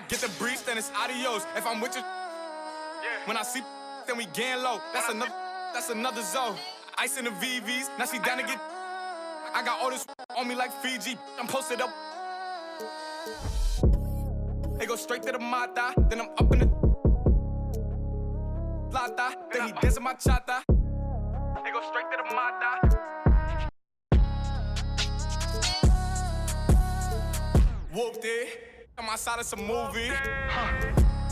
get the breeze, then it's adios. If I'm with you, when I see, then we gang low. That's another zone. Ice in the VVs, now she down to get. I got all this on me like Fiji. I'm posted up. They go straight to the mata, then I'm up in the plata, then he dancing my chata. They go straight to the mata. Whooped it. I'm outside of some movie.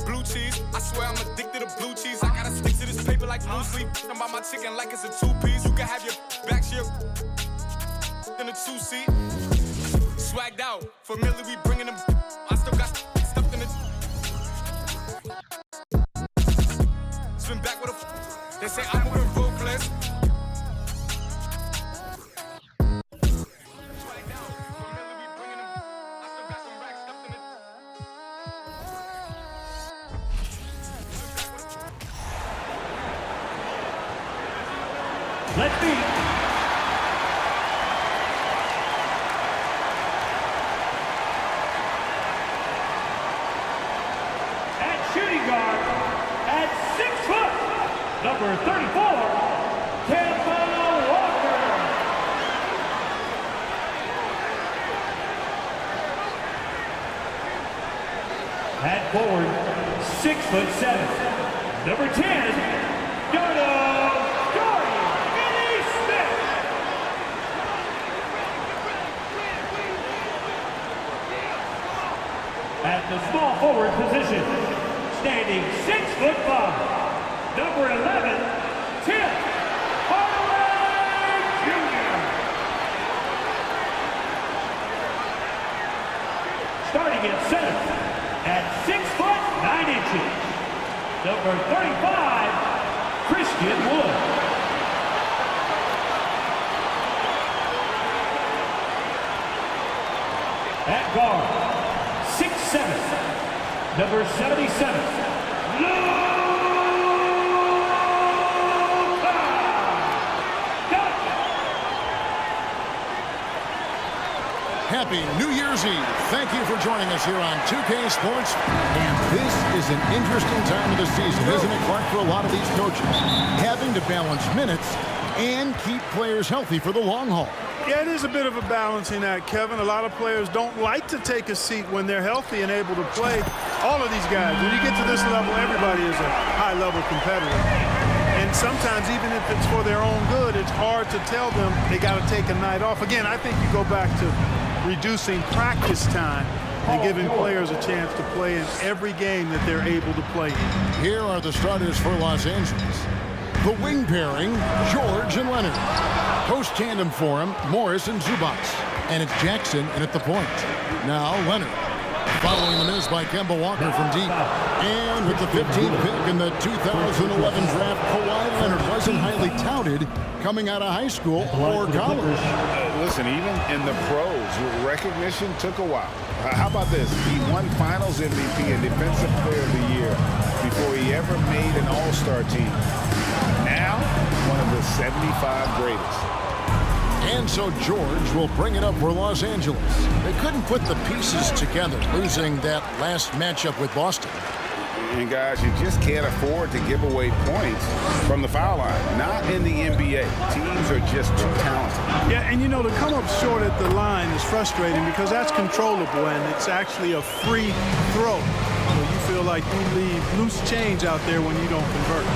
Blue cheese, I swear I'm addicted to blue cheese. I gotta stick to this paper like blue sleep. I'm about my chicken like it's a two-piece. You can have your back shit in a two-seat. Swagged out, familiar, we bringing them. I still got stuff in the. Swim back with a. They say I'm moving ruthless. Let's be. At shooting guard, at 6 foot, number 34, Kemba Walker. At forward, 6'7", number 10, Dodo. At the small forward position, standing 6'5", number 11, Tim Hardaway Jr. Starting at center, at 6'9", number 35, Christian Wood. At guard, 6'7", number 77, Luka Doncic. Happy New Year's Eve. Thank you for joining us here on 2K Sports. And this is an interesting time of the season, isn't it, Clark, for a lot of these coaches? Having to balance minutes and keep players healthy for the long haul. Yeah, it is a bit of a balancing act, Kevin. A lot of players don't like to take a seat when they're healthy and able to play. All of these guys, when you get to this level, everybody is a high-level competitor. And sometimes, even if it's for their own good, it's hard to tell them they got to take a night off. Again, I think you go back to reducing practice time and giving players a chance to play in every game that they're able to play in. Here are the starters for Los Angeles. The wing pairing, George and Leonard. Post tandem for him, Morris and Zubac. And it's Jackson and at the point. Now Leonard. Following the miss by Kemba Walker from deep. And with the 15th pick in the 2011 draft, Kawhi Leonard wasn't highly touted coming out of high school or college. Listen, even in the pros, recognition took a while. How about this? He won Finals MVP and Defensive Player of the Year before he ever made an All-Star team. Now, one of the 75 greatest. And so George will bring it up for Los Angeles. They couldn't put the pieces together, losing that last matchup with Boston. And guys, you just can't afford to give away points from the foul line. Not in the NBA. Teams are just too talented. Yeah, and you know, to come up short at the line is frustrating because that's controllable and it's actually a free throw. So you feel like you leave loose change out there when you don't convert.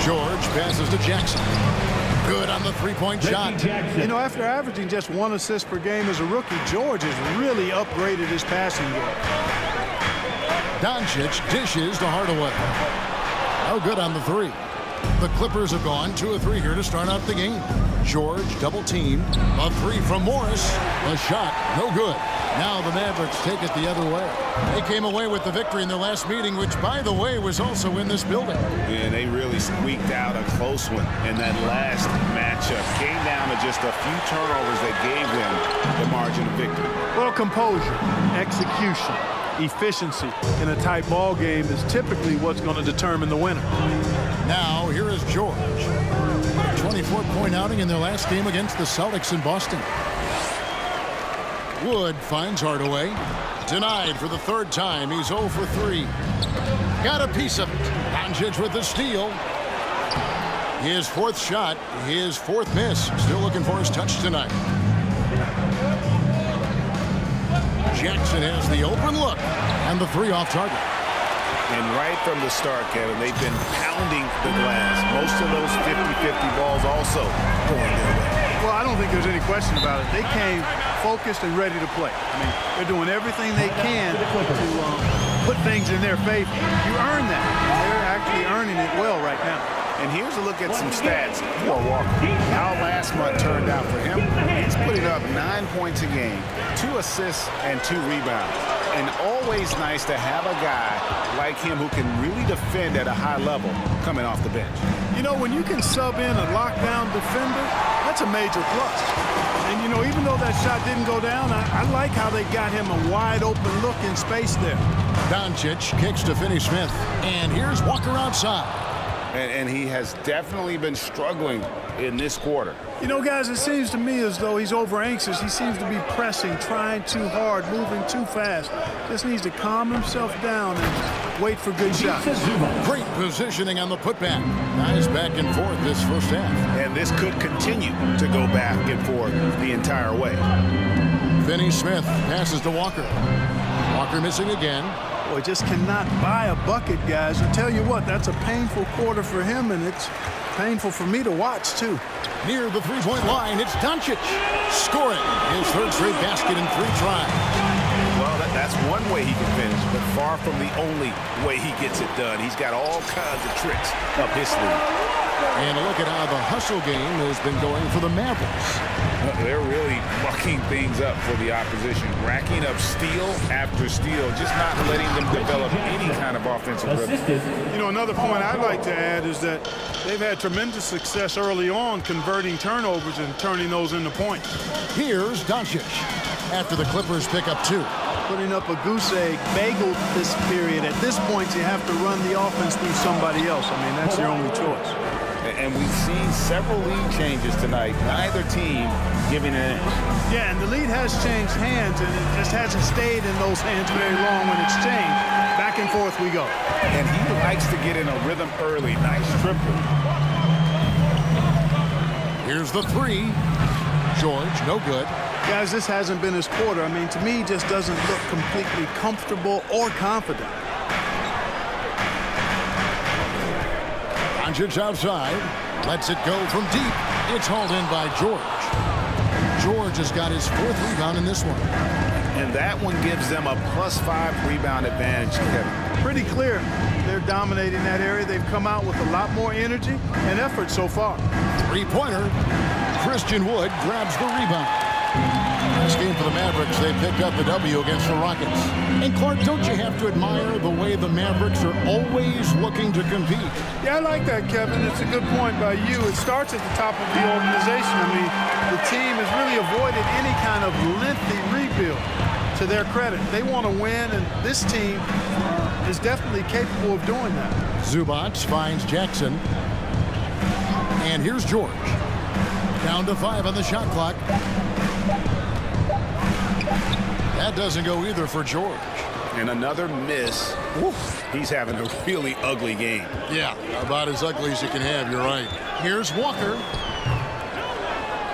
George passes to Jackson. Good on the three-point shot. You know, after averaging just 1 assist per game as a rookie, George has really upgraded his passing game. Doncic dishes to Hardaway. Oh, good on the three. The Clippers have gone 2 of 3 here to start out the game. George double teamed. A three from Morris. The shot, no good. Now the Mavericks take it the other way. They came away with the victory in their last meeting, which, by the way, was also in this building. And they really squeaked out a close one in that last matchup. Came down to just a few turnovers that gave them the margin of victory. Well, composure, execution, efficiency in a tight ball game is typically what's going to determine the winner. Now, here is George. 24-point outing in their last game against the Celtics in Boston. Wood finds Hardaway. Denied for the third time. He's 0 for 3. Got a piece of it. Doncic with the steal. His fourth shot, his fourth miss. Still looking for his touch tonight. Jackson has the open look and the 3 off target. And right from the start, Kevin, they've been pounding the glass. Most of those 50-50 balls also going their way. Well, I don't think there's any question about it. They came focused and ready to play. I mean, they're doing everything they can to put things in their favor. You earn that. They're actually earning it well right now. And here's a look at some stats for Walker. How last month turned out for him. He's putting up 9 points a game, 2 assists, and 2 rebounds. And always nice to have a guy like him who can really defend at a high level coming off the bench. You know, when you can sub in a lockdown defender, that's a major plus. And, you know, even though that shot didn't go down, I like how they got him a wide open look in space there. Doncic kicks to Finney-Smith. And here's Walker outside. And he has definitely been struggling in this quarter. You know, guys, it seems to me as though he's over anxious. He seems to be pressing, trying too hard, moving too fast. Just needs to calm himself down and wait for good shots. Great positioning on the putback. Guys back and forth this first half. And this could continue to go back and forth the entire way. Finney-Smith passes to Walker. Walker missing again. Boy, just cannot buy a bucket, guys. I tell you what, that's a painful quarter for him, and it's painful for me to watch, too. Near the three-point line, it's Doncic scoring his third straight basket in 3 tries. Well, that's one way he can finish, but far from the only way he gets it done. He's got all kinds of tricks up his sleeve. And a look at how the hustle game has been going for the Mavericks. They're really mucking things up for the opposition, racking up steal after steal, just not letting them develop any kind of offensive rhythm. You know, another point I'd like to add is that they've had tremendous success early on converting turnovers and turning those into points. Here's Doncic after the Clippers pick up 2. Putting up a goose egg bagel this period. At this point, you have to run the offense through somebody else. I mean, that's your only choice. And we've seen several lead changes tonight, neither team giving an inch. Yeah, and the lead has changed hands, and it just hasn't stayed in those hands very long when it's changed. Back and forth we go. And he likes to get in a rhythm early. Nice triple. Here's the 3. George, no good. Guys, this hasn't been his quarter. I mean, to me, just doesn't look completely comfortable or confident. Doncic outside, lets it go from deep. It's hauled in by George. George has got his 4th rebound in this one. And that one gives them a +5 rebound advantage, Kevin. Pretty clear. They're dominating that area. They've come out with a lot more energy and effort so far. 3-pointer. Christian Wood grabs the rebound. Last game for the Mavericks, they picked up the W against the Rockets. And Clark, don't you have to admire the way the Mavericks are always looking to compete? Yeah, I like that, Kevin. It's a good point by you. It starts at the top of the organization. I mean, the team has really avoided any kind of lengthy rebuild. To their credit, they want to win, and this team is definitely capable of doing that. Zubac finds Jackson. And here's George. Down to 5 on the shot clock. That doesn't go either for George. And another miss. Oof. He's having a really ugly game. Yeah, about as ugly as you can have, you're right. Here's Walker.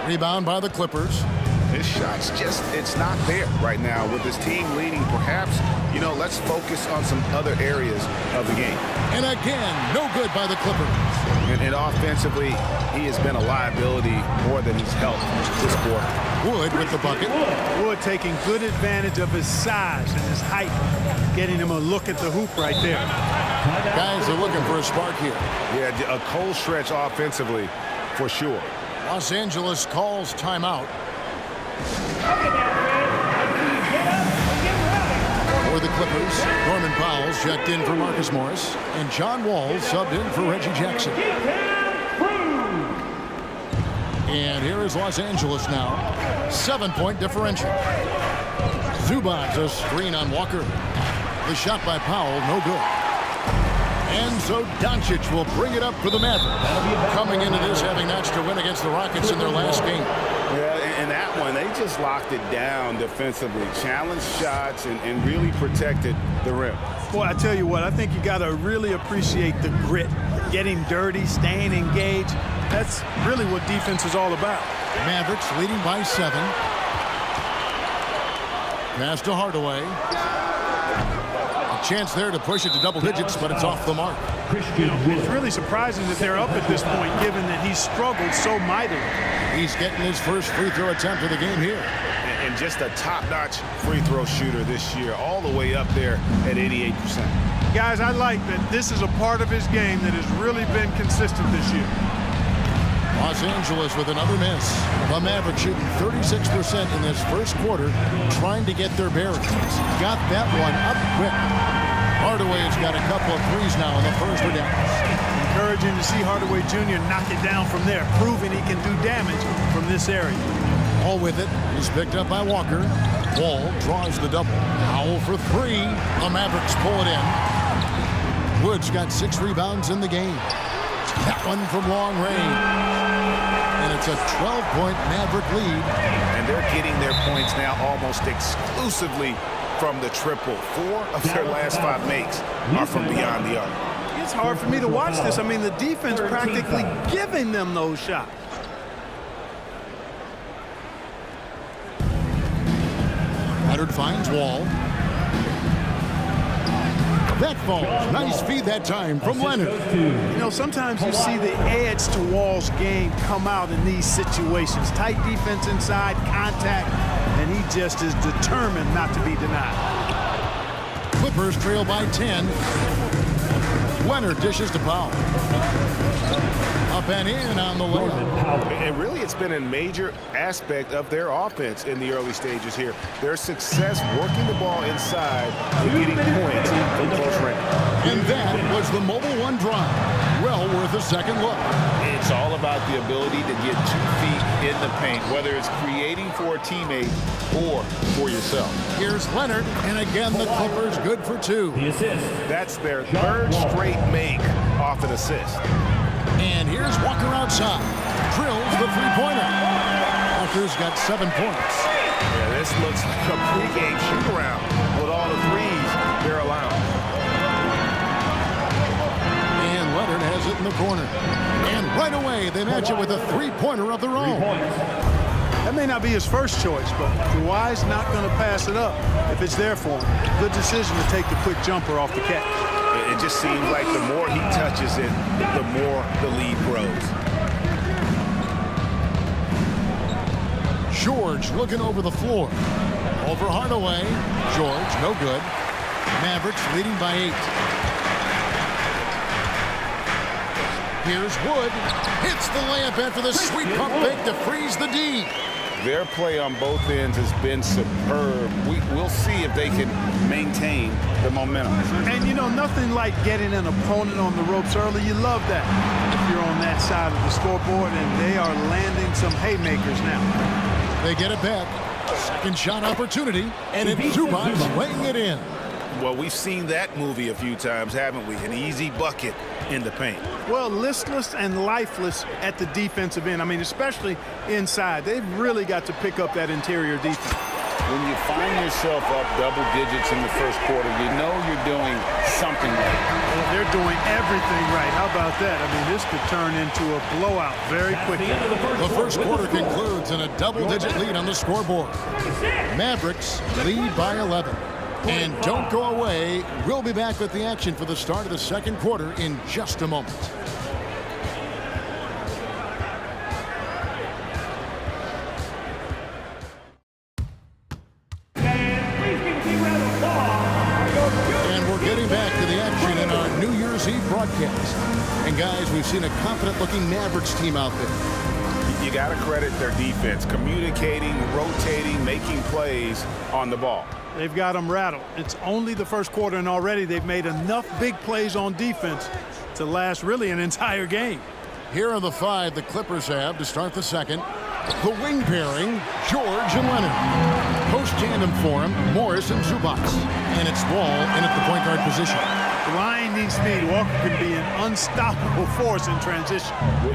Rebound by the Clippers. His shot's just, it's not there right now with his team leading. Perhaps, you know, let's focus on some other areas of the game. And again, no good by the Clippers. And offensively, he has been a liability more than he's helped this quarter. Wood with the bucket. Wood taking good advantage of his size and his height, getting him a look at the hoop right there. Guys are looking for a spark here. Yeah, a cold stretch offensively for sure. Los Angeles calls timeout. For the Clippers, Norman Powell's checked in for Marcus Morris, and John Wall subbed in for Reggie Jackson. And here is Los Angeles now. 7-point differential. Zubac, a screen on Walker. The shot by Powell, no good. And so Doncic will bring it up for the Mavericks. Coming into this having notched a win against the Rockets in their last game. Yeah, in that one, they just locked it down defensively, challenged shots, and really protected the rim. Boy, I tell you what, I think you got to really appreciate the grit, getting dirty, staying engaged. That's really what defense is all about. Mavericks leading by 7. Pass to Hardaway. A chance there to push it to double digits, but it's off the mark. It's really surprising that they're up at this point, given that he's struggled so mightily. He's getting his first free throw attempt of the game here. And just a top-notch free throw shooter this year, all the way up there at 88%. Guys, I like that this is a part of his game that has really been consistent this year. Los Angeles with another miss. The Mavericks shooting 36% in this first quarter, trying to get their bearings. Got that one up quick. Hardaway's got a couple of threes now in the first for Dallas. Encouraging to see Hardaway Jr. knock it down from there, proving he can do damage from this area. All with it is picked up by Walker. Wall draws the double. Howell for 3. The Mavericks pull it in. Woods got 6 rebounds in the game. That one from long range. And it's a 12-point Maverick lead. And they're getting their points now almost exclusively from the triple. 4 of their last 5 makes are from beyond the arc. It's hard for me to watch this. I mean, the defense practically giving them those shots. Leonard finds Wall. That falls. Nice feed that time from Leonard. You know, sometimes you see the edge to Wall's game come out in these situations. Tight defense inside, contact, and he just is determined not to be denied. Clippers trail by 10. Leonard dishes to Powell. Up and in on the layup. And really, it's been a major aspect of their offense in the early stages here. Their success working the ball inside and getting points from close range. And that was the Mobile One drive. Well worth a second look. It's all about the ability to get 2 feet in the paint, whether it's creating for a teammate or for yourself. Here's Leonard, and again the Clippers good for 2. The assist. That's their 3rd straight make off an assist. And here's Walker outside. Drills the three-pointer. Walker's got 7 points. Yeah, this looks like a pregame shoot-around with all the threes they're allowing. And Leonard has it in the corner. And right away, they match it with a three-pointer of their own. That may not be his first choice, but Kawhi's not going to pass it up if it's there for him. Good decision to take the quick jumper off the catch. It just seems like the more he touches it, the more the lead grows. George looking over the floor. Over Hardaway. George, no good. Mavericks leading by 8. Here's Wood. Hits the layup after the sweet pump fake to freeze the D. Their play on both ends has been superb. We'll see if they can maintain the momentum. And, you know, nothing like getting an opponent on the ropes early. You love that if you're on that side of the scoreboard, and they are landing some haymakers now. They get it back. Second shot opportunity, and it's Zubac laying it in. Well, we've seen that movie a few times, haven't we? An easy bucket in the paint. Well, listless and lifeless at the defensive end. I mean, especially inside. They've really got to pick up that interior defense. When you find yourself up double digits in the first quarter, you know you're doing something right. Well, they're doing everything right. How about that? I mean, this could turn into a blowout very quickly. The first quarter concludes in a double-digit lead on the scoreboard. Mavericks lead by 11. And don't go away. We'll be back with the action for the start of the second quarter in just a moment. And we're getting back to the action in our New Year's Eve broadcast. And guys, we've seen a confident-looking Mavericks team out there. You got to credit their defense, communicating, rotating, making plays on the ball. They've got them rattled. It's only the first quarter, and already they've made enough big plays on defense to last really an entire game. Here are the 5 the Clippers have to start the second. The wing pairing, George and Leonard. Post tandem for him, Morris and Zubac. And it's Wall in at the point guard position. The line needs speed. Walker can be an unstoppable force in transition.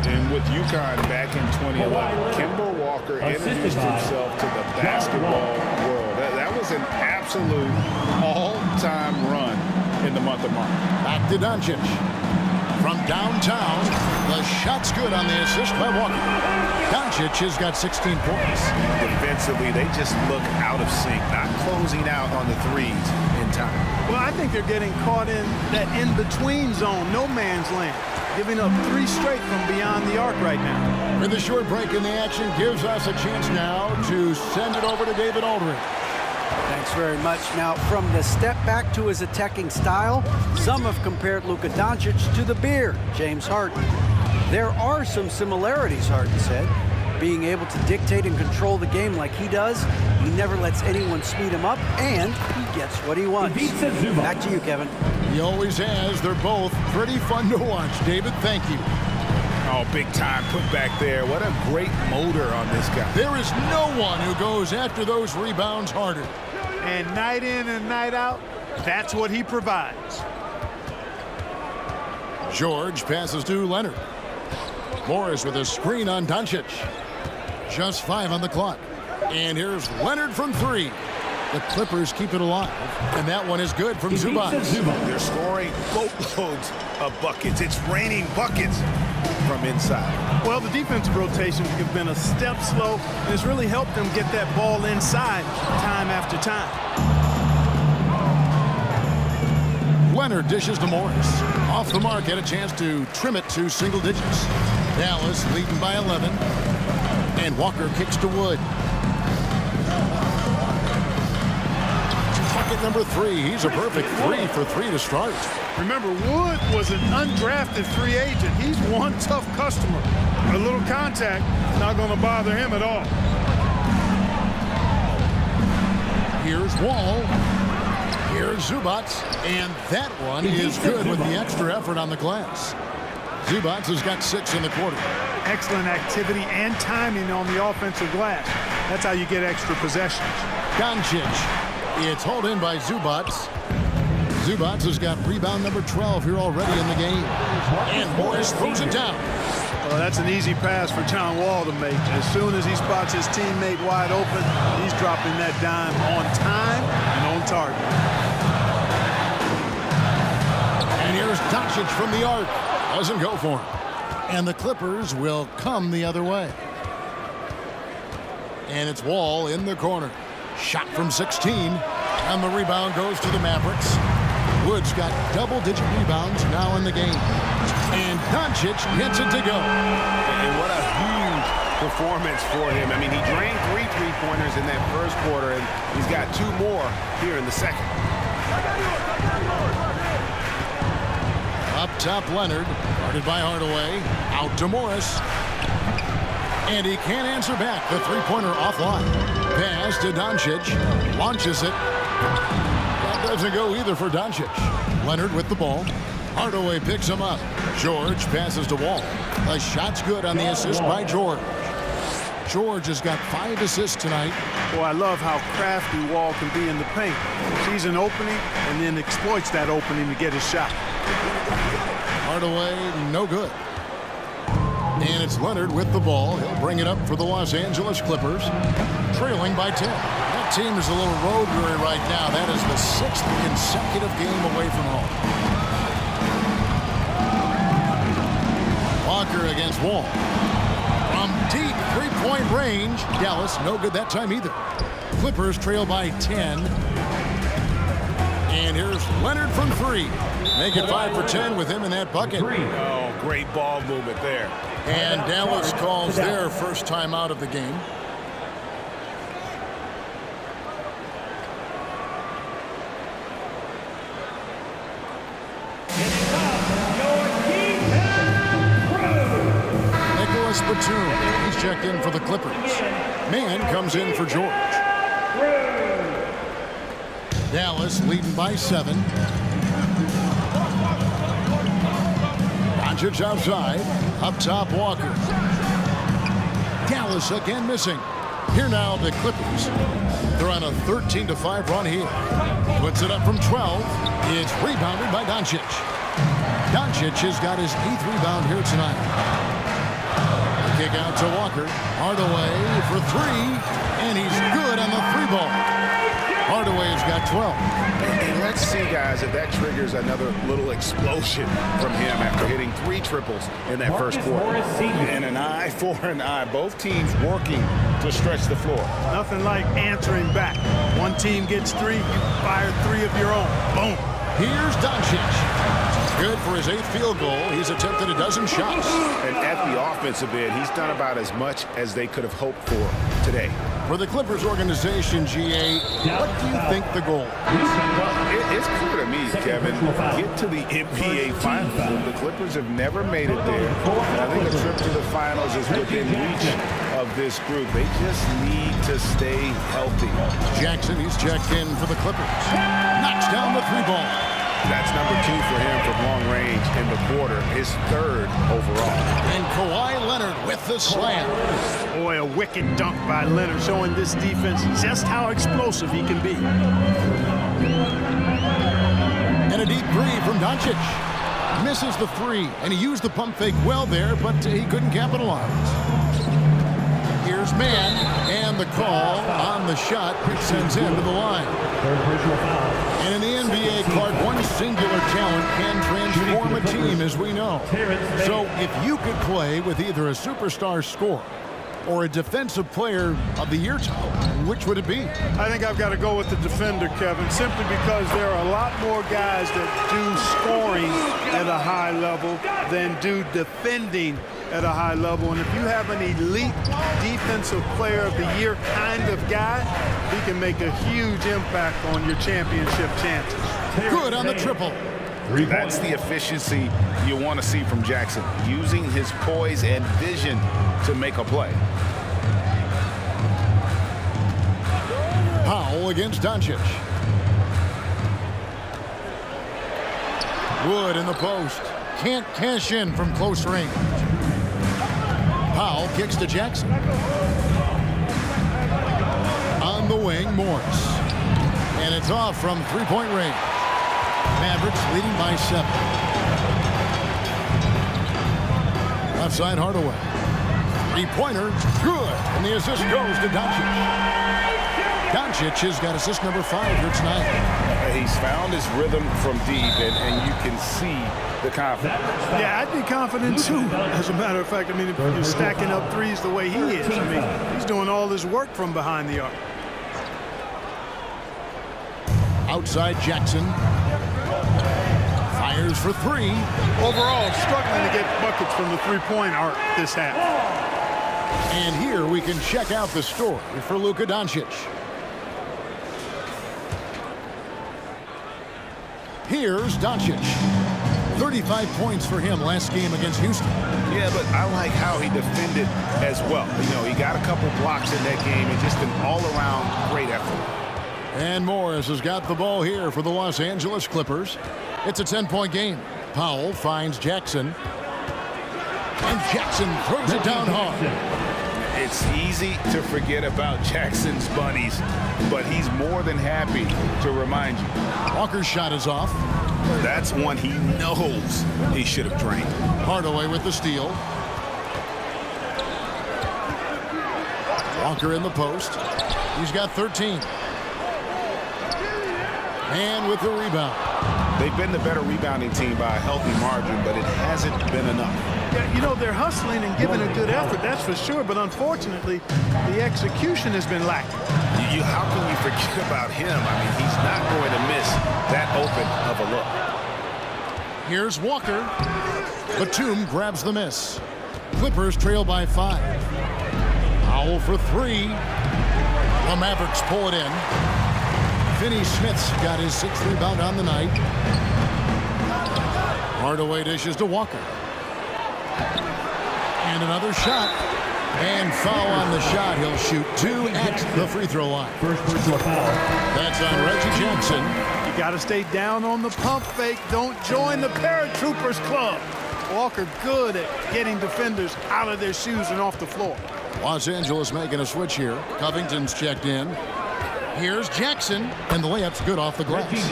And with UConn back in 2011, Kemba Walker introduced himself to the basketball world. That was an absolute all-time run in the month of March. Back to Doncic. From downtown, the shot's good on the assist by Walker. Doncic has got 16 points. Defensively, they just look out of sync, not closing out on the threes in time. Well, I think they're getting caught in that in-between zone, no man's land, giving up 3 straight from beyond the arc right now. With a short break in the action gives us a chance now to send it over to David Aldridge. Thanks very much. Now, from the step back to his attacking style, some have compared Luka Doncic to the Bear, James Harden. There are some similarities, Harden said. Being able to dictate and control the game like he does, he never lets anyone speed him up, and he gets what he wants. Back to you, Kevin. He always has. They're both pretty fun to watch. David, thank you. Oh, big time put back there. What a great motor on this guy. There is no one who goes after those rebounds harder. And night in and night out, that's what he provides. George passes to Leonard. Morris with a screen on Doncic. Just 5 on the clock. And here's Leonard from 3. The Clippers keep it alive. And that one is good from Zubac. They're scoring boatloads of buckets. It's raining buckets from inside. Well, the defensive rotations have been a step slow, and it's really helped them get that ball inside time after time. Leonard dishes to Morris. Off the mark, had a chance to trim it to single digits. Dallas leading by 11. And Walker kicks to Wood. Bucket number 3. He's a perfect 3 for 3 to start. Remember, Wood was an undrafted free agent. He's one tough customer. A little contact, not going to bother him at all. Here's Wall. Here's Zubac. And that one is good with the extra effort on the glass. Zubac has got 6 in the quarter. Excellent activity and timing on the offensive glass. That's how you get extra possessions. Doncic. It's hauled in by Zubac. Zubac has got rebound number 12 here already in the game. And Morris throws it down. Well, that's an easy pass for John Wall to make. As soon as he spots his teammate wide open, he's dropping that dime on time and on target. And here's Doncic from the arc. Doesn't go for him. And the Clippers will come the other way. And it's Wall in the corner. Shot from 16. And the rebound goes to the Mavericks. Wood's got double-digit rebounds now in the game. And Doncic gets it to go. And what a huge performance for him. I mean, he drained 3 3-pointers in that first quarter, and he's got 2 more here in the second. Up top, Leonard. Guarded by Hardaway. Out to Morris. And he can't answer back. The 3-pointer offline. Pass to Doncic. Launches it. That doesn't go either for Doncic. Leonard with the ball. Hardaway picks him up. George passes to Wall. The shot's good on the assist by George. George has got 5 assists tonight. Boy, I love how crafty Wall can be in the paint. Sees an opening and then exploits that opening to get his shot. Hardaway, no good. And it's Leonard with the ball. He'll bring it up for the Los Angeles Clippers, trailing by 10. That team is a little road weary right now. That is the 6th consecutive game away from home. Walker against Wall. From deep 3-point range. Dallas, no good that time either. Clippers trail by 10. And here's Leonard from 3. Make it 5 for 10 with him in that bucket. Oh, great ball movement there. And Dallas calls their first time out of the game. Nicholas Batum, he's checked in for the Clippers. Man comes in for George. Dallas leading by 7. Doncic outside. Up top, Walker. Dallas again missing. Here now, the Clippers. They're on a 13-5 run here. Puts it up from 12. It's rebounded by Doncic. Doncic has got his 8th rebound here tonight. Kick out to Walker. Hardaway for 3, and he's good on the 3-ball. Hardaway's got 12. And let's see, guys, if that triggers another little explosion from him after hitting 3 triples in that first quarter. And an eye for an eye. Both teams working to stretch the floor. Nothing like answering back. One team gets 3, you fire 3 of your own. Boom. Here's Doncic. Good for his 8th field goal. He's attempted a dozen shots. And at the offensive end, he's done about as much as they could have hoped for today. For the Clippers organization, GA, what do you think the goal? Well, it's clear to me, Kevin, get to the NBA Finals. The Clippers have never made it there. And I think a trip to the Finals is within reach of this group. They just need to stay healthy. Jackson, he's checked in for the Clippers. Knocks down the 3-ball. That's number 2 for him from long range in the quarter, his 3rd overall. And Kawhi Leonard with the slam. Boy, a wicked dunk by Leonard, showing this defense just how explosive he can be. And a deep 3 from Doncic. Misses the 3, and he used the pump fake well there, but he couldn't capitalize. Here's Mann, and the call on the shot sends him to the line. And in the NBA, Clark, one singular talent can transform a team, as we know. So if you could play with either a superstar scorer or a defensive player of the year title, which would it be? I think I've got to go with the defender, Kevin, simply because there are a lot more guys that do scoring at a high level than do defending at a high level. And if you have an elite defensive player of the year kind of guy, he can make a huge impact on your championship chances. Good on the triple. That's the efficiency you want to see from Jackson, using his poise and vision to make a play. Powell against Doncic. Wood in the post. Can't cash in from close range. Powell kicks to Jackson. On the wing, Morris. And it's off from 3-point range. Mavericks leading by 7. Left side, Hardaway. 3-pointer, good. And the assist goes to Doncic. Doncic has got assist number 5 here tonight. He's found his rhythm from deep, and you can see the confidence. Yeah, I'd be confident too. As a matter of fact, I mean, if you're stacking up 3s the way he is, I mean, he's doing all his work from behind the arc. Outside Jackson. Fires for 3. Overall, struggling to get buckets from the 3-point arc this half. And here we can check out the story for Luka Doncic. Here's Doncic. 35 points for him last game against Houston. Yeah, but I like how he defended as well. You know, he got a couple blocks in that game and just an all-around great effort. And Morris has got the ball here for the Los Angeles Clippers. It's a 10-point game. Powell finds Jackson. And Jackson throws it down hard. It's easy to forget about Jackson's bunnies, but he's more than happy to remind you. Walker's shot is off. That's one he knows he should have drained. Hardaway with the steal. Walker in the post. He's got 13. And with the rebound. They've been the better rebounding team by a healthy margin, but it hasn't been enough. Yeah, you know, they're hustling and giving a good effort, that's for sure, but unfortunately, the execution has been lacking. How can you forget about him? I mean, he's not going to miss that open of a look. Here's Walker. Batum grabs the miss. Clippers trail by 5. Powell for 3. The Mavericks pull it in. Finney Smith's got his 6th rebound on the night. Hardaway dishes to Walker. And another shot. And foul on the shot. He'll shoot 2 at the free throw line. First personal foul. That's on Reggie Jackson. You got to stay down on the pump fake. Don't join the Paratroopers Club. Walker good at getting defenders out of their shoes and off the floor. Los Angeles making a switch here. Covington's checked in. Here's Jackson, and the layup's good off the glass.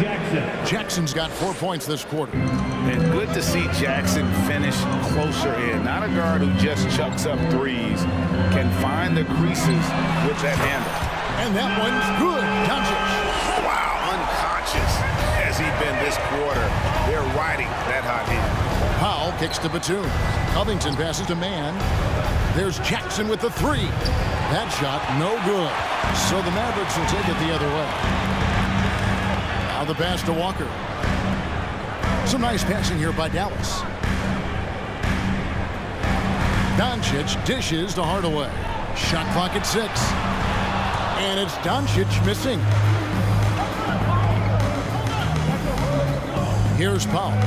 Jackson's got 4 points this quarter. And good to see Jackson finish closer in. Not a guard who just chucks up threes. Can find the creases with that handle. And that one's good. Doncic. Wow, unconscious has he been this quarter. They're riding that hot hand. Powell kicks to Batum. Covington passes to Mann. There's Jackson with the three. That shot, no good. So the Mavericks will take it the other way. Now the pass to Walker. Some nice passing here by Dallas. Doncic dishes to Hardaway. Shot clock at 6. And it's Doncic missing. Here's Powell.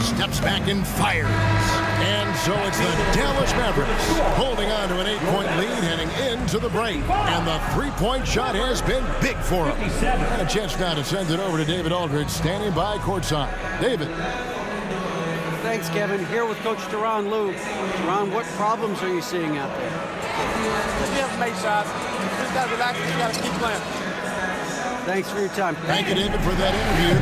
Steps back and fires. And so it's the Dallas Mavericks holding on to an 8-point lead heading into the break. And the three-point shot has been big for him. And a chance now to send it over to David Aldridge standing by courtside. David. Thanks, Kevin. Here with Coach Teron Lou. Teron, what problems are you seeing out there? We have to make shots. We just got to relax and we got to keep playing. Thanks for your time. Thank you, David, for that interview.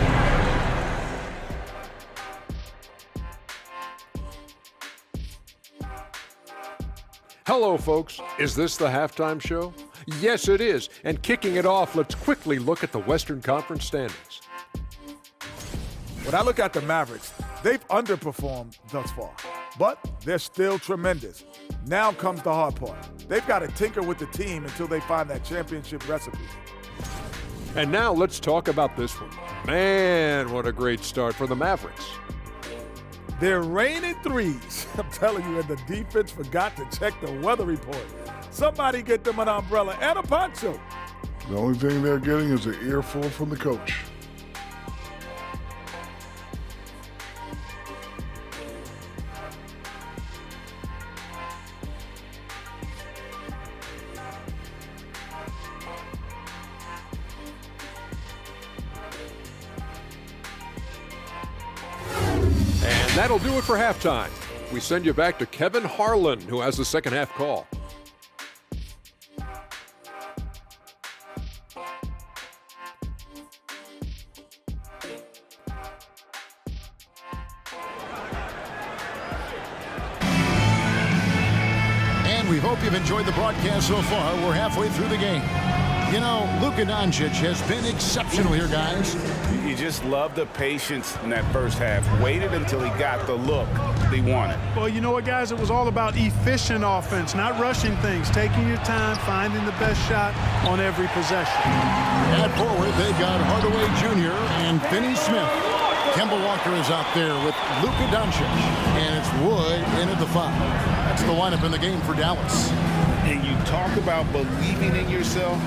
Hello, folks. Is this the halftime show? Yes, it is. And kicking it off, let's quickly look at the Western Conference standings. When I look at the Mavericks, they've underperformed thus far, but they're still tremendous. Now comes the hard part. They've got to tinker with the team until they find that championship recipe. And now let's talk about this one. Man, what a great start for the Mavericks. They're raining threes. I'm telling you, and the defense forgot to check the weather report. Somebody get them an umbrella and a poncho. The only thing they're getting is an earful from the coach. And that'll do it for halftime. We send you back to Kevin Harlan, who has the second half call. And we hope you've enjoyed the broadcast so far. We're halfway through the game. You know, Luka Doncic has been exceptional here, guys. You just love the patience in that first half. Waited until he got the look he wanted. Well, you know what, guys? It was all about efficient offense, not rushing things, taking your time, finding the best shot on every possession. At forward, they've got Hardaway Jr. and Finney Smith. Kemba Walker is out there with Luka Doncic, and it's Wood in at the 5. That's the lineup in the game for Dallas. And you talk about believing in yourself.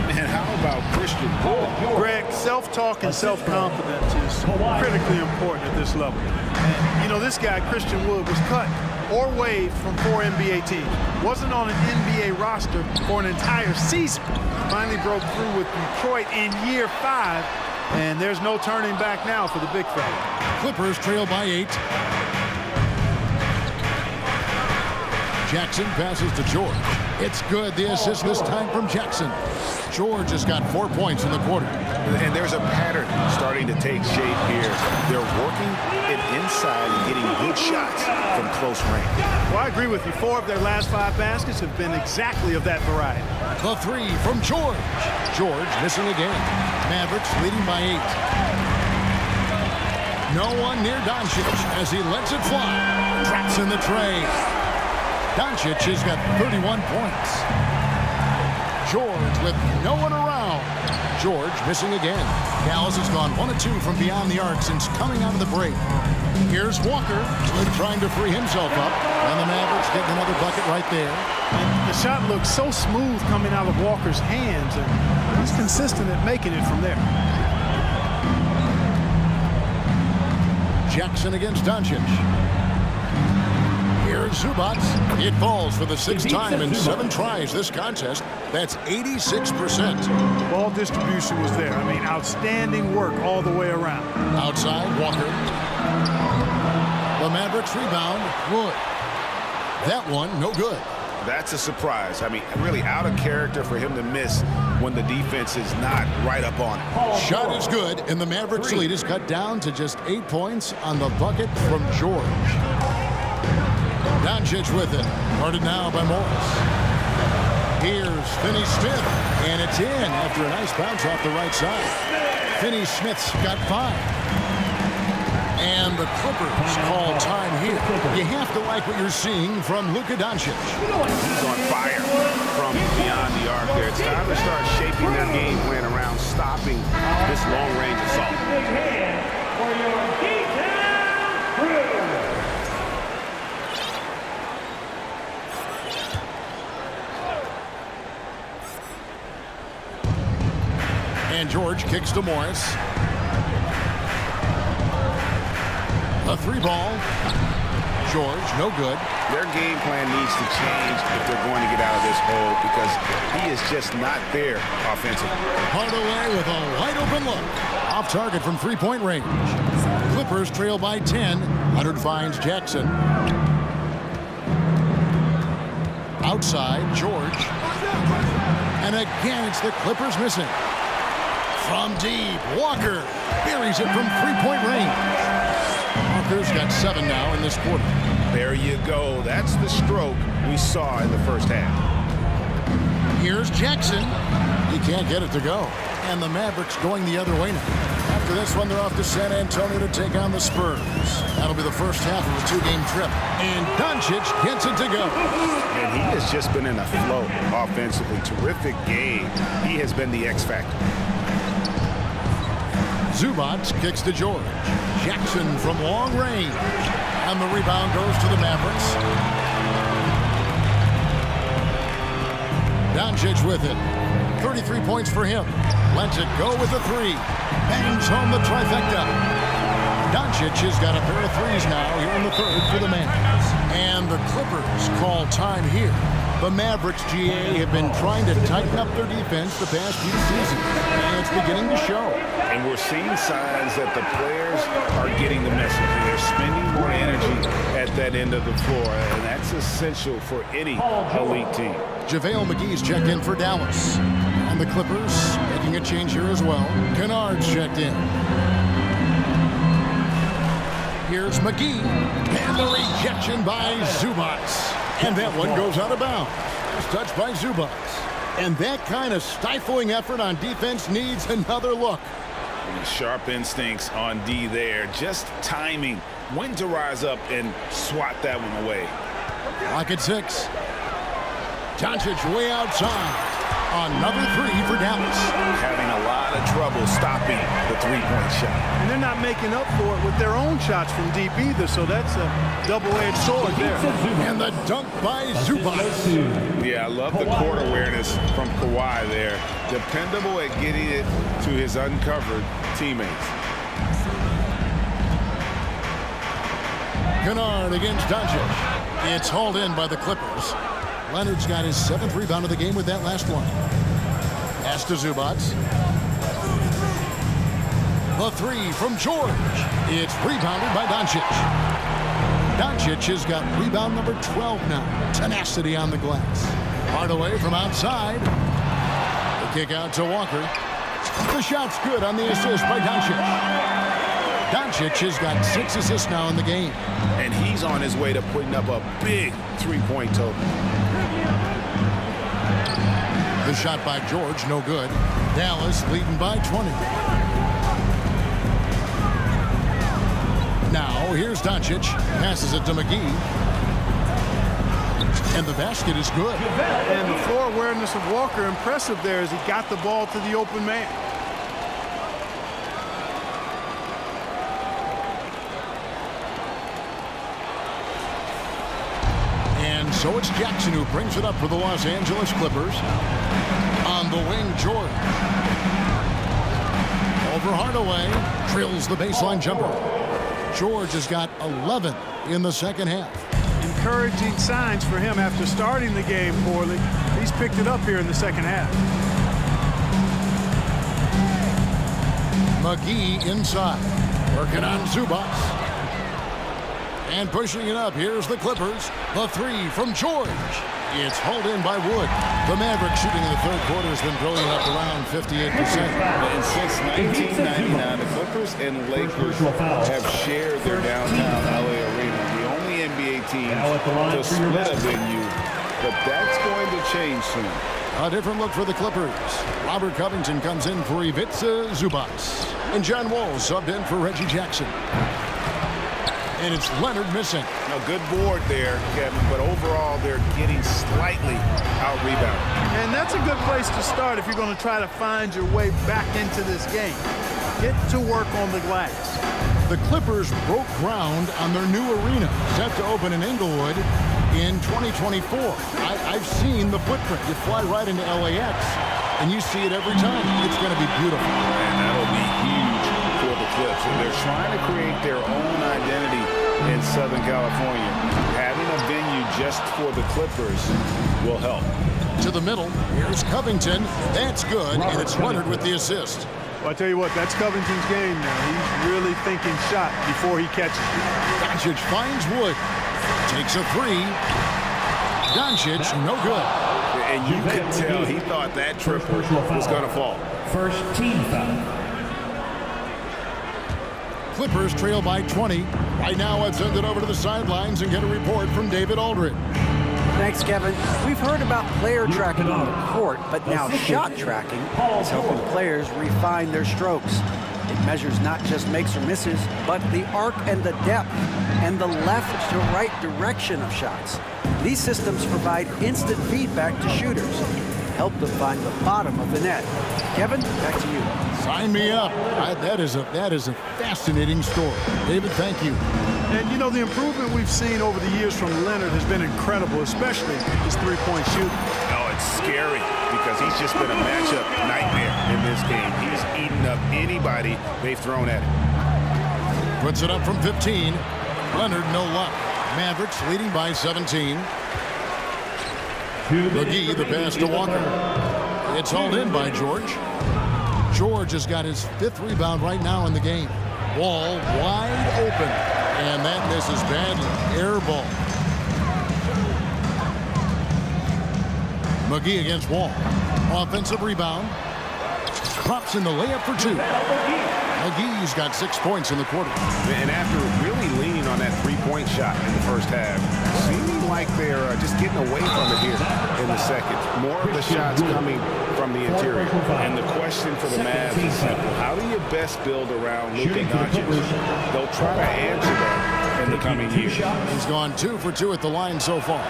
And how about Christian Wood? Greg, self-talk and self-confidence is critically important at this level. And, you know, this guy, Christian Wood, was cut or waived from 4 NBA teams. Wasn't on an NBA roster for an entire season. Finally broke through with Detroit in year 5. And there's no turning back now for the big fella. Clippers trail by 8. Jackson passes to George. It's good. The assist this time from Jackson. George has got 4 points in the quarter. And there's a pattern starting to take shape here. They're working it inside and getting good shots from close range. Well, I agree with you. 4 of their last 5 baskets have been exactly of that variety. The 3 from George. George missing again. Mavericks leading by 8. No one near Doncic as he lets it fly. Drops in the tray. Doncic has got 31 points. George with no one around. George missing again. Dallas has gone 1 of 2 from beyond the arc since coming out of the break. Here's Walker trying to free himself up. And the Mavericks getting another bucket right there. And the shot looks so smooth coming out of Walker's hands, and he's consistent at making it from there. Jackson against Doncic. Here's Zubac. It falls for the 6th time in 7 tries this contest. That's 86%. Ball distribution was there. I mean, outstanding work all the way around. Outside, Walker. The Mavericks rebound. Wood. That one, no good. That's a surprise. I mean, really out of character for him to miss when the defense is not right up on it. Shot is good, and the Mavericks lead is cut down to just 8 points on the bucket from George. Doncic with it. Guarded now by Morris. Here's Finney-Smith, and it's in after a nice bounce off the right side. Finney-Smith's got 5. And the Clippers call time here. You have to like what you're seeing from Luka Doncic. He's on fire from beyond the arc there. It's time to start shaping their game plan around stopping this long-range assault. Big hand for your D-Town crew. And George kicks to Morris. A 3-ball. George, no good. Their game plan needs to change if they're going to get out of this hole because he is just not there offensively. Hardaway with a wide open look. Off target from 3-point range. Clippers trail by 10. Leonard finds Jackson. Outside, George. And again, it's the Clippers missing. From deep, Walker buries it from 3-point range. Walker's got 7 now in this quarter. There you go. That's the stroke we saw in the first half. Here's Jackson. He can't get it to go. And the Mavericks going the other way now. After this one, they're off to San Antonio to take on the Spurs. That'll be the first half of a 2-game trip. And Doncic gets it to go. And he has just been in a flow offensively. Terrific game. He has been the X factor. Zubac kicks to George. Jackson from long range. And the rebound goes to the Mavericks. Doncic with it. 33 points for him. Lets it go with a 3. Bangs home the trifecta. Doncic has got a pair of 3s now here in the third for the Mavericks. And the Clippers call time here. The Mavericks, GA, have been trying to tighten up their defense the past few seasons. And it's beginning to show. And we're seeing signs that the players are getting the message. And they're spending more energy at that end of the floor. And that's essential for any elite team. JaVale McGee's checked in for Dallas. And the Clippers making a change here as well. Kennard's checked in. Here's McGee. And the rejection by Zubac. And that one goes out of bounds. It's touched by Zubac. And that kind of stifling effort on defense needs another look. Sharp instincts on D there. Just timing when to rise up and swat that one away. Lock at 6. Doncic way outside. Another 3 for Dallas. Having a lot of trouble stopping the 3-point shot. And they're not making up for it with their own shots from deep either, so that's a double-edged sword there. And the dunk by Zubac. Yeah, I love the court awareness from Kawhi there. Dependable at getting it to his uncovered teammates. Kennard against Doncic. It's hauled in by the Clippers. Leonard's got his 7th rebound of the game with that last one. Pass to Zubac. The 3 from George. It's rebounded by Doncic. Doncic has got rebound number 12 now. Tenacity on the glass. Hardaway from outside. The kick out to Walker. The shot's good on the assist by Doncic. Doncic has got 6 assists now in the game. And he's on his way to putting up a big 3-point total. The shot by George, no good. Dallas leading by 20. Now, here's Doncic. Passes it to McGee. And the basket is good. And the floor awareness of Walker, impressive there as he got the ball to the open man. And so it's Jackson who brings it up for the Los Angeles Clippers. On the wing, George. Over Hardaway. Drills the baseline jumper. George has got 11 in the second half. Encouraging signs for him after starting the game poorly. He's picked it up here in the second half. McGee inside. Working on Zubac. And pushing it up, here's the Clippers. The three from George. It's hauled in by Wood. The Mavericks shooting in the third quarter has been brilliant up around 58%. And since 1999, the Clippers and Lakers have shared their downtown LA arena. The only NBA team to split a venue, but that's going to change soon. A different look for the Clippers. Robert Covington comes in for Ivica Zubac. And John Wall subbed in for Reggie Jackson. And it's Leonard missing. A good board there, Kevin, but overall they're getting slightly out-rebounded. And that's a good place to start if you're going to try to find your way back into this game. Get to work on the glass. The Clippers broke ground on their new arena, set to open in Inglewood in 2024. I've seen the footprint. You fly right into LAX, and you see it every time. It's going to be beautiful. And that'll be huge for the Clips. And they're trying to create their own identity in Southern California. Having a venue just for the Clippers will help. To the middle, here's Covington. That's good, and it's Leonard with the assist. Well, I tell you what, that's Covington's game now. He's really thinking shot before he catches it. Doncic finds Wood. Takes a three. Doncic, no good. And you could tell he thought that triple was going to fall. First team foul. Clippers trail by 20. Right now, I've sent it over to the sidelines and get a report from David Aldridge. Thanks, Kevin. We've heard about player tracking on the court, but now shot tracking is helping players refine their strokes. It measures not just makes or misses, but the arc and the depth and the left to right direction of shots. These systems provide instant feedback to shooters, help them find the bottom of the net. Kevin, back to you. Sign me up. That is a fascinating story. David, thank you. And, you know, the improvement we've seen over the years from Leonard has been incredible, especially his three-point shooting. Oh, it's scary because he's just been a matchup nightmare in this game. He's eaten up anybody they've thrown at him. Puts it up from 15. Leonard, no luck. Mavericks leading by 17. McGee, the pass to Walker. It's hauled in by George. George has got his 5th rebound right now in the game. Wall wide open. And that misses badly. Air ball. McGee against Wall. Offensive rebound. Pops in the layup for 2. McGee's got 6 points in the quarter. And after really leaning on that three-point shot in the first half, seeming like they're just getting away from it here in the second. More of the shots coming from the interior. And the question for the Mavs is simple. How do you best build around Luka Doncic? They'll try to answer that in the coming years. He's gone 2 for 2 at the line so far.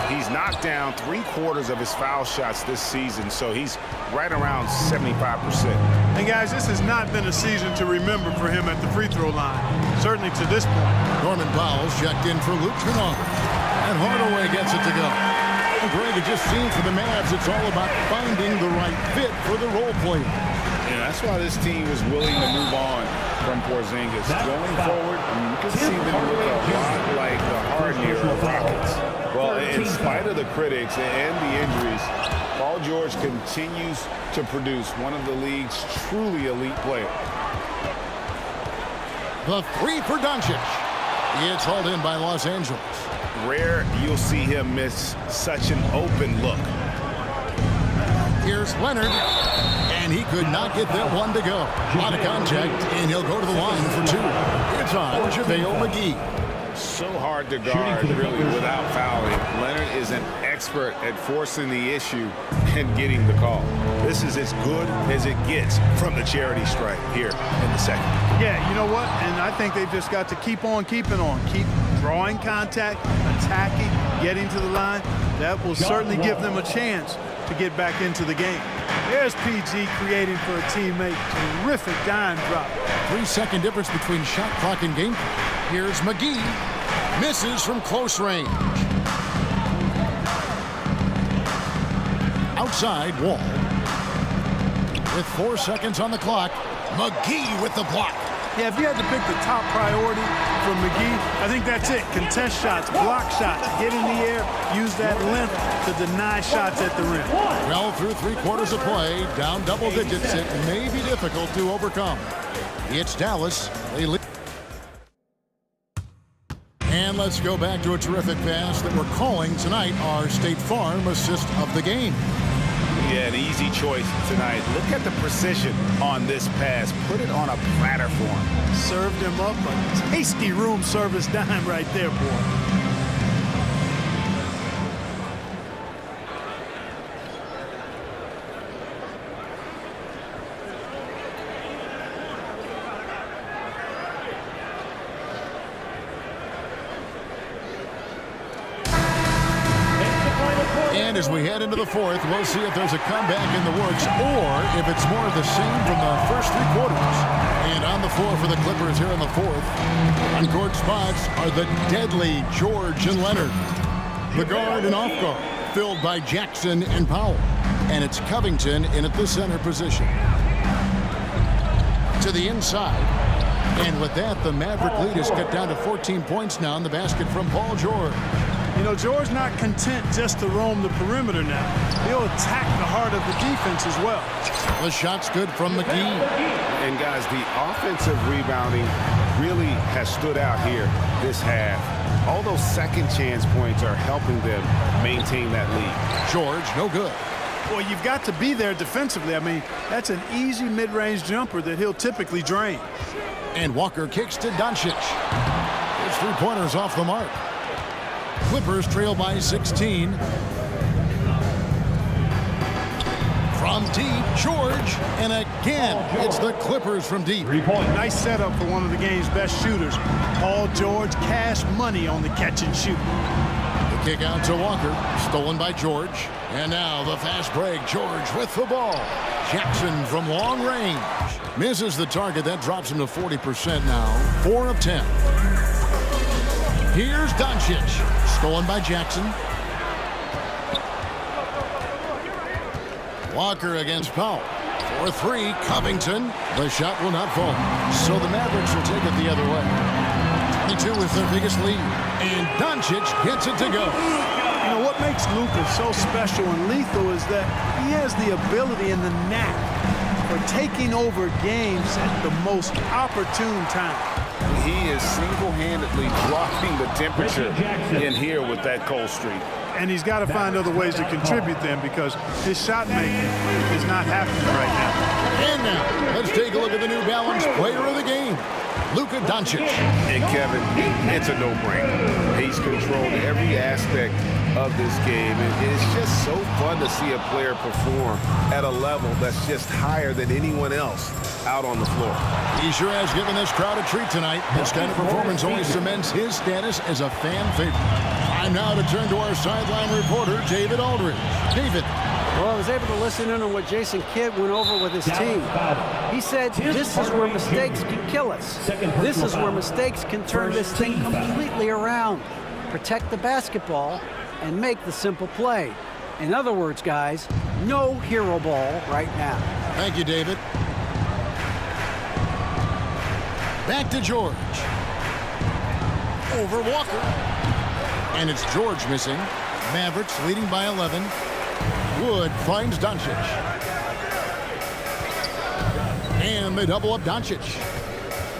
He's knocked down 3/4 of his foul shots this season, so he's right around 75%. And guys, this has not been a season to remember for him at the free throw line, certainly to this point. Norman Powell's checked in for Luke Kennard. And Hardaway gets it to go. And Greg, it just seems for the Mavs, it's all about finding the right fit for the role player. Yeah, that's why this team is willing to move on from Porzingis. Going forward, you can see them look a lot like the Harden era Rockets. Well, in spite of the critics and the injuries, Paul George continues to produce one of the league's truly elite players. The 3 for Doncic. It's hauled in by Los Angeles. Rare you'll see him miss such an open look. Here's Leonard, and he could not get that one to go. A lot of contact, and he'll go to the line for 2. It's on JaVale McGee. So hard to guard, really, without fouling. Leonard is an expert at forcing the issue and getting the call. This is as good as it gets from the charity stripe here in the second. Yeah, you know what? And I think they've just got to keep on keeping on. Keep drawing contact, attacking, getting to the line. That will certainly give them a chance to get back into the game. There's PG creating for a teammate. Terrific dime drop. 3-second difference between shot clock and game. Here's McGee. Misses from close range. Outside, Wall. With 4 seconds on the clock, McGee with the block. Yeah, if you had to pick the top priority for McGee, I think that's it. Contest shots, block shots, get in the air, use that length to deny shots at the rim. Well, through 3/4 of play, down double digits, it may be difficult to overcome. It's Dallas. They lead. And And let's go back to a terrific pass that we're calling tonight our State Farm assist of the game. Yeah, an easy choice tonight. Look at the precision on this pass. Put it on a platter for him. Served him up a tasty room service dime right there, boy. And as we head into the fourth, we'll see if there's a comeback in the works or if it's more of the same from the first three quarters. And on the floor for the Clippers here in the fourth, on court spots are the deadly George and Leonard. The guard and off guard filled by Jackson and Powell. And it's Covington in at the center position. To the inside. And with that, the Maverick lead is cut down to 14 points now in the basket from Paul George. You know, George not content just to roam the perimeter now. He'll attack the heart of the defense as well. The shot's good from McGee. And guys, the offensive rebounding really has stood out here this half. All those second chance points are helping them maintain that lead. George, no good. Well, you've got to be there defensively. I mean, that's an easy mid-range jumper that he'll typically drain. And Walker kicks to Doncic. His three-pointer's off the mark. Clippers trail by 16. From deep, George, and again, it's the Clippers from deep. 3 points. Nice setup for one of the game's best shooters. Paul George, cash money on the catch and shoot. The kick out to Walker, stolen by George. And now the fast break, George with the ball. Jackson from long range. Misses the target, that drops him to 40% now. 4 of 10. Here's Doncic, stolen by Jackson. Walker against Powell. 4-3, Covington. The shot will not fall. So the Mavericks will take it the other way. 22 with their biggest lead. And Doncic gets it to go. You know, what makes Luka so special and lethal is that he has the ability and the knack for taking over games at the most opportune time. He is single-handedly dropping the temperature in here with that cold streak. And he's got to find other ways to contribute then because his shot making is not happening right now. And now, let's take a look at the New Balance player of the game, Luka Doncic. And Kevin, it's a no-brainer. He's controlled every aspect of this game. And it's just so fun to see a player perform at a level that's just higher than anyone else out on the floor. He sure has given this crowd a treat tonight. This kind of performance only cements his status as a fan favorite. Time now to turn to our sideline reporter, David Aldridge. David. Well, I was able to listen in on what Jason Kidd went over with his team. He said, this is where mistakes can kill us. This is where mistakes can turn this thing completely around. Protect the basketball and make the simple play. In other words, guys, no hero ball right now. Thank you, David. Back to George. Over Walker. And it's George missing. Mavericks leading by 11. Wood finds Doncic. And they double up Doncic.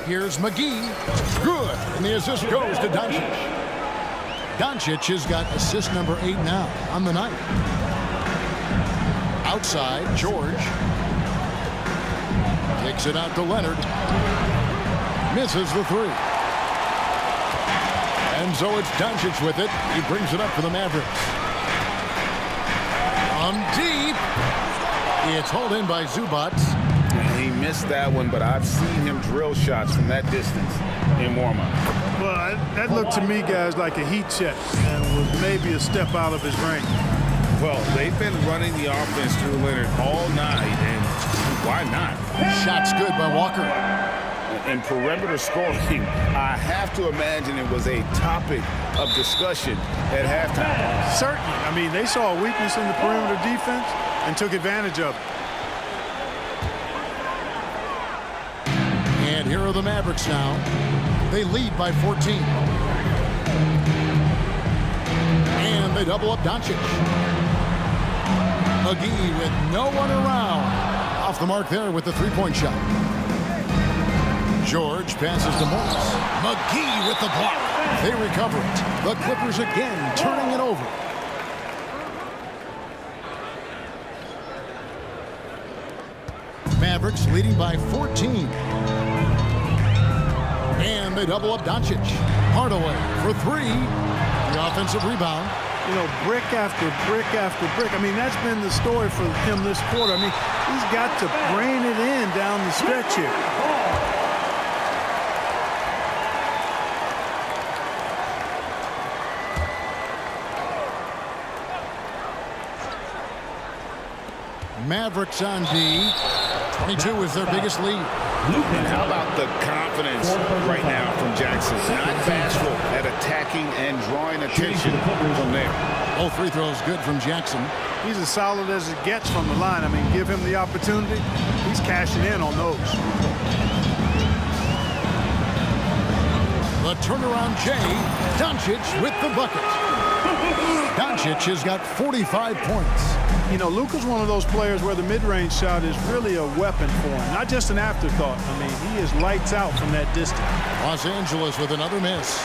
Here's McGee. Good. And the assist goes to Doncic. Doncic has got assist number 8 now on the night. Outside, George. Kicks it out to Leonard. Misses the 3. And so it's Doncic with it. He brings it up for the Mavericks. From deep. It's hauled in by Zubac. He missed that one, but I've seen him drill shots from that distance in warm-up. Well, that looked to me, guys, like a heat check and was maybe a step out of his range. Well, they've been running the offense through Leonard all night, and why not? Shot's good by Walker. And perimeter scoring, I have to imagine it was a topic of discussion at halftime. Certainly. I mean, they saw a weakness in the perimeter defense and took advantage of it. And here are the Mavericks now. They lead by 14. And they double up Doncic. McGee with no one around. Off the mark there with the three-point shot. George passes to Morris. McGee with the block. They recover it. The Clippers again turning it over. Mavericks leading by 14. And they double up Doncic. Hardaway for three. The offensive rebound. You know, brick after brick after brick. I mean, that's been the story for him this quarter. I mean, he's got to brain it in down the stretch here. Mavericks on D. 22 is their biggest lead. And how about the confidence right now from Jackson? Not bashful at attacking and drawing attention from there. All free throws good from Jackson. He's as solid as it gets from the line. I mean, give him the opportunity. He's cashing in on those. The turnaround Jay. Doncic with the bucket. Doncic has got 45 points. You know, Luka's one of those players where the mid-range shot is really a weapon for him, not just an afterthought. I mean, he is lights out from that distance. Los Angeles with another miss.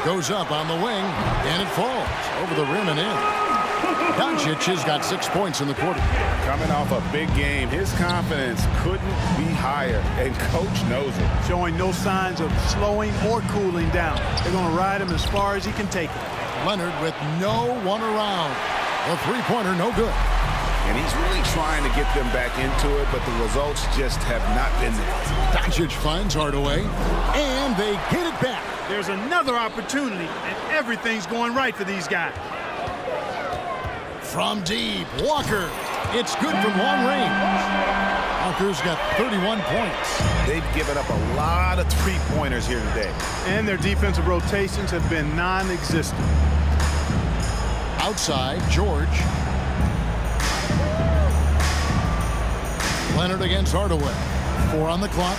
Goes up on the wing, and it falls over the rim and in. Doncic has got 6 points in the quarter. Coming off a big game, his confidence couldn't be higher, and coach knows it. Showing no signs of slowing or cooling down. They're going to ride him as far as he can take it. Leonard with no one around. The three-pointer no good. And he's really trying to get them back into it, but the results just have not been there. Doncic finds Hardaway, and they get it back. There's another opportunity, and everything's going right for these guys. From deep, Walker. It's good from long range. Walker's got 31 points. They've given up a lot of three-pointers here today. And their defensive rotations have been non-existent. Outside, George. Leonard against Hardaway. 4 on the clock,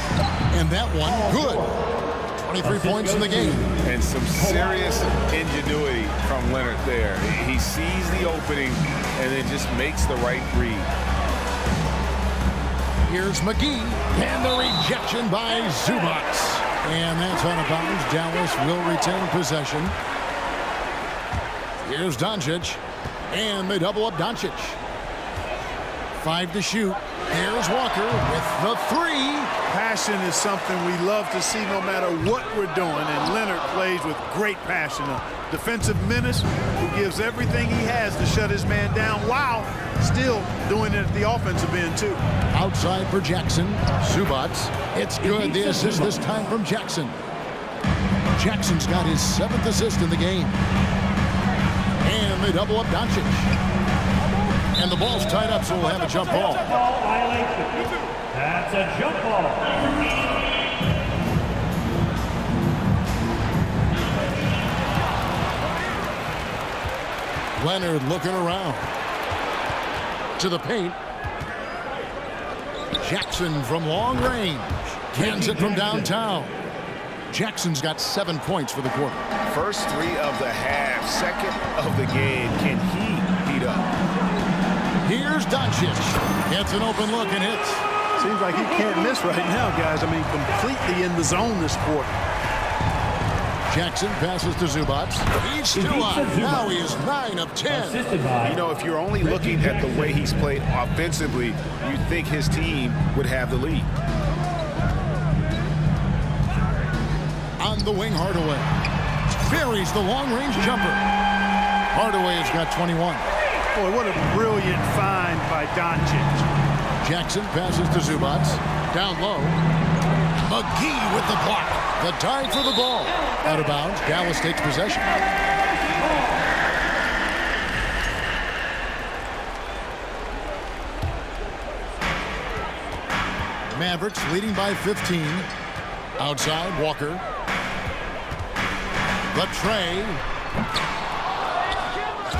and that one good. 23 points in the game. And some serious ingenuity from Leonard there. He sees the opening and then just makes the right read. Here's McGee, and the rejection by Zubac. And that's out of bounds. Dallas will retain possession. Here's Doncic, and they double up Doncic. 5 to shoot. Here's Walker with the three. Passion is something we love to see no matter what we're doing, and Leonard plays with great passion. A defensive menace who gives everything he has to shut his man down while still doing it at the offensive end, too. Outside for Jackson. Zubac. It's good. The assist this time from Jackson. Jackson's got his 7th assist in the game. And they double up Doncic. And the ball's tied up, so we'll have a jump ball. That's a jump ball. Leonard looking around. To the paint. Jackson from long range. Cans it from downtown. Jackson's got 7 points for the quarter. First 3 of the half, second of the game. Can he heat up? Here's Doncic. Gets an open look and hits. Seems like he can't miss right now, guys. I mean, completely in the zone this quarter. Jackson passes to Zubac. He's still on. Now he is 9 of 10. You know, if you're only looking at the way he's played offensively, you'd think his team would have the lead. On the wing, Hardaway. Buries the long-range jumper. Hardaway has got 21. Boy, what a brilliant find by Doncic. Jackson passes to Zubac. Down low. McGee with the block. The dive for the ball. Out of bounds. Dallas takes possession. Mavericks leading by 15. Outside, Walker. The tray.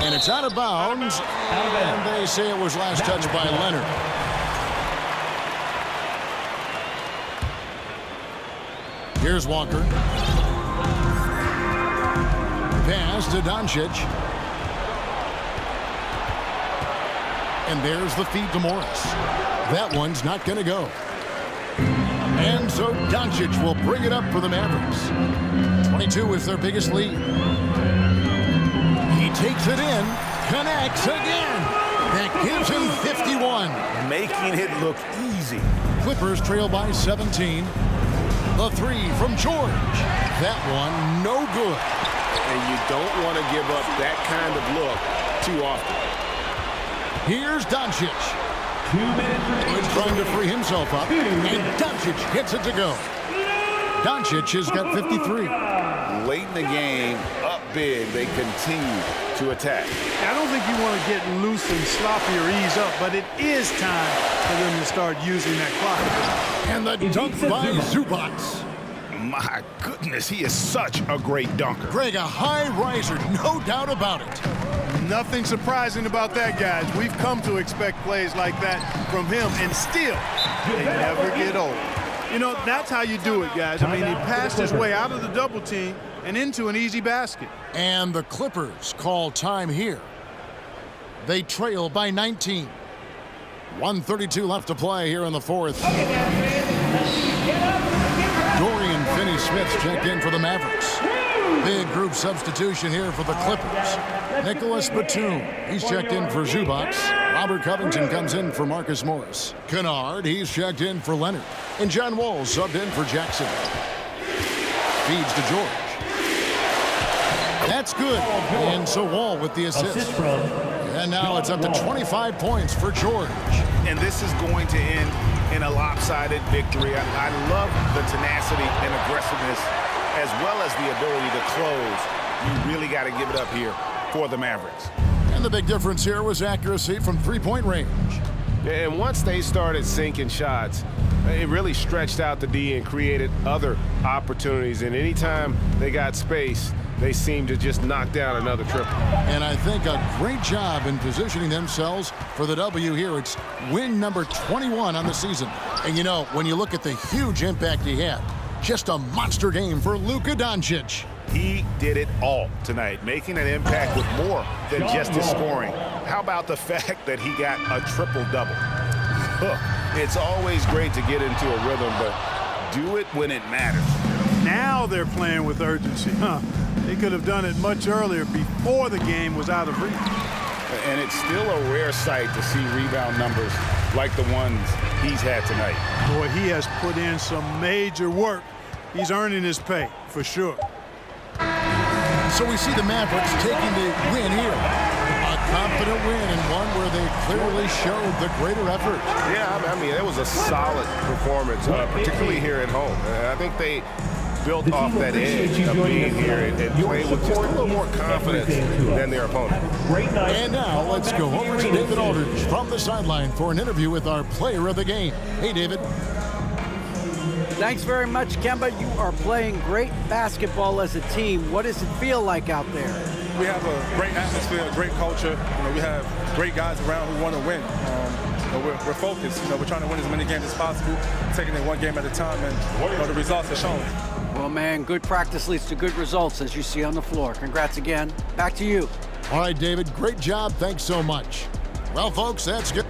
And it's out of bounds. And they say it was last touched by Leonard. Here's Walker. Pass to Doncic. And there's the feed to Morris. That one's not going to go. And so Doncic will bring it up for the Mavericks. 22 is their biggest lead. He takes it in, connects again. That gives him 51. Making it look easy. Clippers trail by 17. The three from George. That one no good. And you don't want to give up that kind of look too often. Here's Doncic. 2 minutes He's trying to free himself up, and Doncic gets it to go. Doncic has got 53. Late in the game, up big, they continue to attack. I don't think you want to get loose and sloppy or ease up, but it is time for them to start using that clock. And the dunk by Zubac. My goodness, he is such a great dunker. Greg, a high riser, no doubt about it. Nothing surprising about that, guys. We've come to expect plays like that from him, and still, they never get old. You know, that's how you do it, guys. I mean, he passed his way out of the double team and into an easy basket. And the Clippers call time here. They trail by 19. 1:32 left to play here in the fourth. Dorian Finney-Smith checked in for the Mavericks. Big group substitution here for the Clippers. Nicholas Batum, he's checked in for Zubac. Robert Covington comes in for Marcus Morris. Kennard, he's checked in for Leonard. And John Wall subbed in for Jackson. Feeds to George. That's good. And so Wall with the assist. And now it's up to 25 points for George. And this is going to end in a lopsided victory. I love the tenacity and aggressiveness, as well as the ability to close. You really got to give it up here for the Mavericks. And the big difference here was accuracy from three-point range. And once they started sinking shots, it really stretched out the D and created other opportunities. And anytime they got space, they seemed to just knock down another triple. And I think a great job in positioning themselves for the W here. It's win number 21 on the season. And you know, when you look at the huge impact he had, just a monster game for Luka Doncic. He did it all tonight, making an impact with more than just his scoring. How about the fact that he got a triple-double? Look, it's always great to get into a rhythm, but do it when it matters. Now they're playing with urgency. They could have done it much earlier, before the game was out of reach. And it's still a rare sight to see rebound numbers like the ones he's had tonight. Boy, he has put in some major work. He's earning his pay, for sure. So we see the Mavericks taking the win here. A confident win, and one where they clearly showed the greater effort. Yeah, I mean, it was a solid performance, particularly here at home. I think they built off that edge of being here and played with just a little more confidence than their opponent. And now let's go over to David Aldridge from the sideline for an interview with our player of the game. Hey, David. Thanks very much, Kemba. You are playing great basketball as a team. What does it feel like out there? We have a great atmosphere, a great culture. You know, we have great guys around who want to win. We're focused. You know, we're trying to win as many games as possible, taking it one game at a time, and the results are showing. Well, man, good practice leads to good results, as you see on the floor. Congrats again. Back to you. All right, David, great job. Thanks so much. Well, folks, that's good.